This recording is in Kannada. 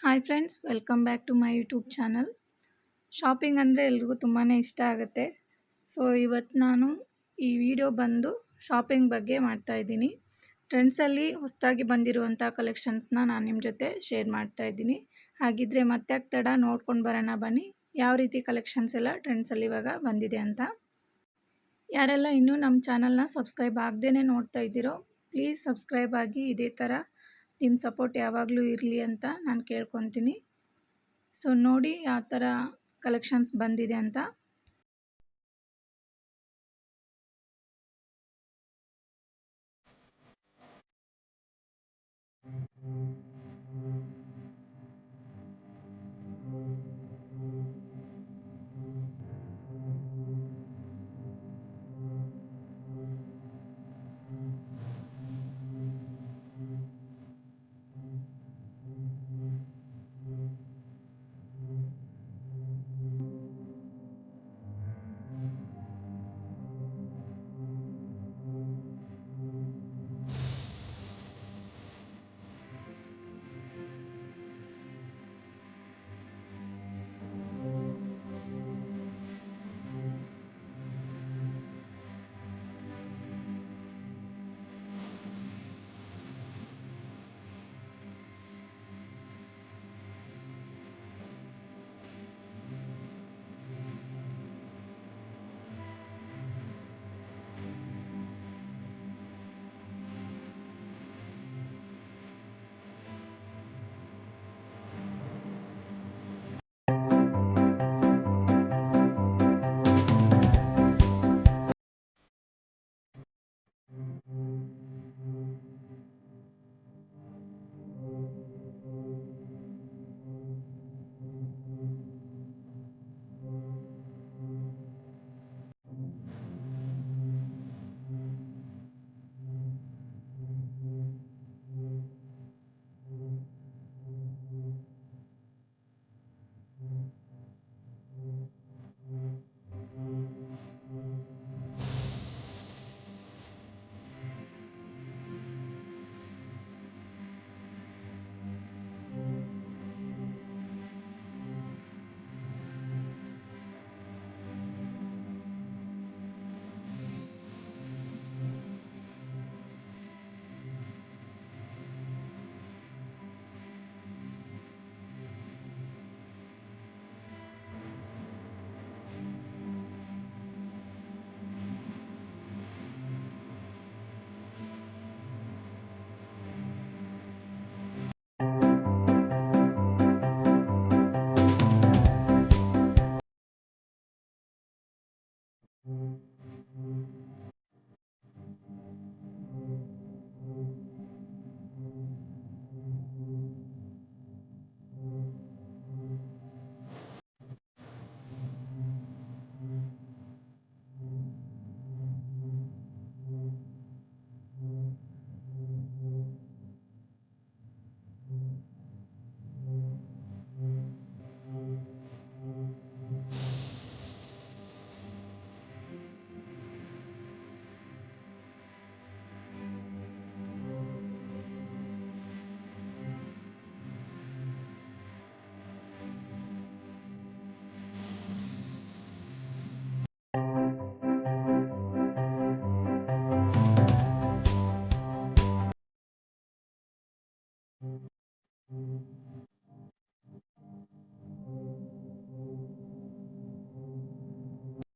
Hi friends, welcome back to my YouTube channel. Shopping ಅಂದರೆ ಎಲ್ರಿಗೂ ತುಂಬಾ ಇಷ್ಟ ಆಗುತ್ತೆ. ಸೊ ಇವತ್ತು ನಾನು ಈ ವಿಡಿಯೋ ಬಂದು ಶಾಪಿಂಗ್ ಬಗ್ಗೆ ಮಾಡ್ತಾಯಿದ್ದೀನಿ. ಟ್ರೆಂಡ್ಸಲ್ಲಿ ಹೊಸದಾಗಿ ಬಂದಿರುವಂಥ ಕಲೆಕ್ಷನ್ಸ್ನ ನಾನು ನಿಮ್ಮ ಜೊತೆ ಶೇರ್ ಮಾಡ್ತಾಯಿದ್ದೀನಿ. ಹಾಗಿದ್ದರೆ ಮತ್ತೆ ತಡ ನೋಡ್ಕೊಂಡು ಬರೋಣ ಬನ್ನಿ, ಯಾವ ರೀತಿ ಕಲೆಕ್ಷನ್ಸ್ ಎಲ್ಲ ಟ್ರೆಂಡ್ಸಲ್ಲಿ ಇವಾಗ ಬಂದಿದೆ ಅಂತ. ಯಾರೆಲ್ಲ ಇನ್ನೂ ನಮ್ಮ ಚಾನಲ್ನ ಸಬ್ಸ್ಕ್ರೈಬ್ ಆಗದೇ ನೋಡ್ತಾ ಇದ್ದೀರೋ ಪ್ಲೀಸ್ ಸಬ್ಸ್ಕ್ರೈಬ್ ಆಗಿ. ಇದೇ ಥರ ನಿಮ್ಮ ಸಪೋರ್ಟ್ ಯಾವಾಗಲೂ ಇರಲಿ ಅಂತ ನಾನು ಕೇಳ್ಕೊತೀನಿ. ಸೊ ನೋಡಿ ಯಾವ ಥರ ಕಲೆಕ್ಷನ್ಸ್ ಬಂದಿದೆ ಅಂತ.